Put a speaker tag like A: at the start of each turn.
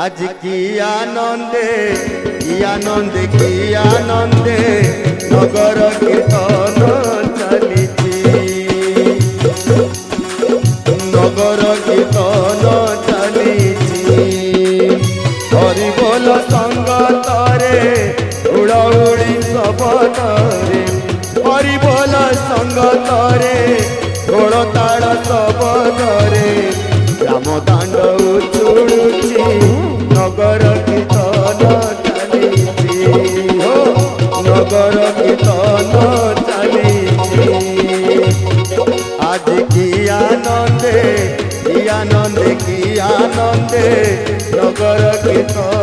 A: आज की आनंदे नगर कीर्तन चलीची नगर कीर्तन चलीची हरि बोल संगतरे उड़ाउड़ी सबतरे हरि बोल संगतरे ढोल ताड़ सबतरे राम दांड उचुड़ुची नगर कीर्तन चलीची नगर कीर्तन चलीची आज की आनंदे नगर कीर्तन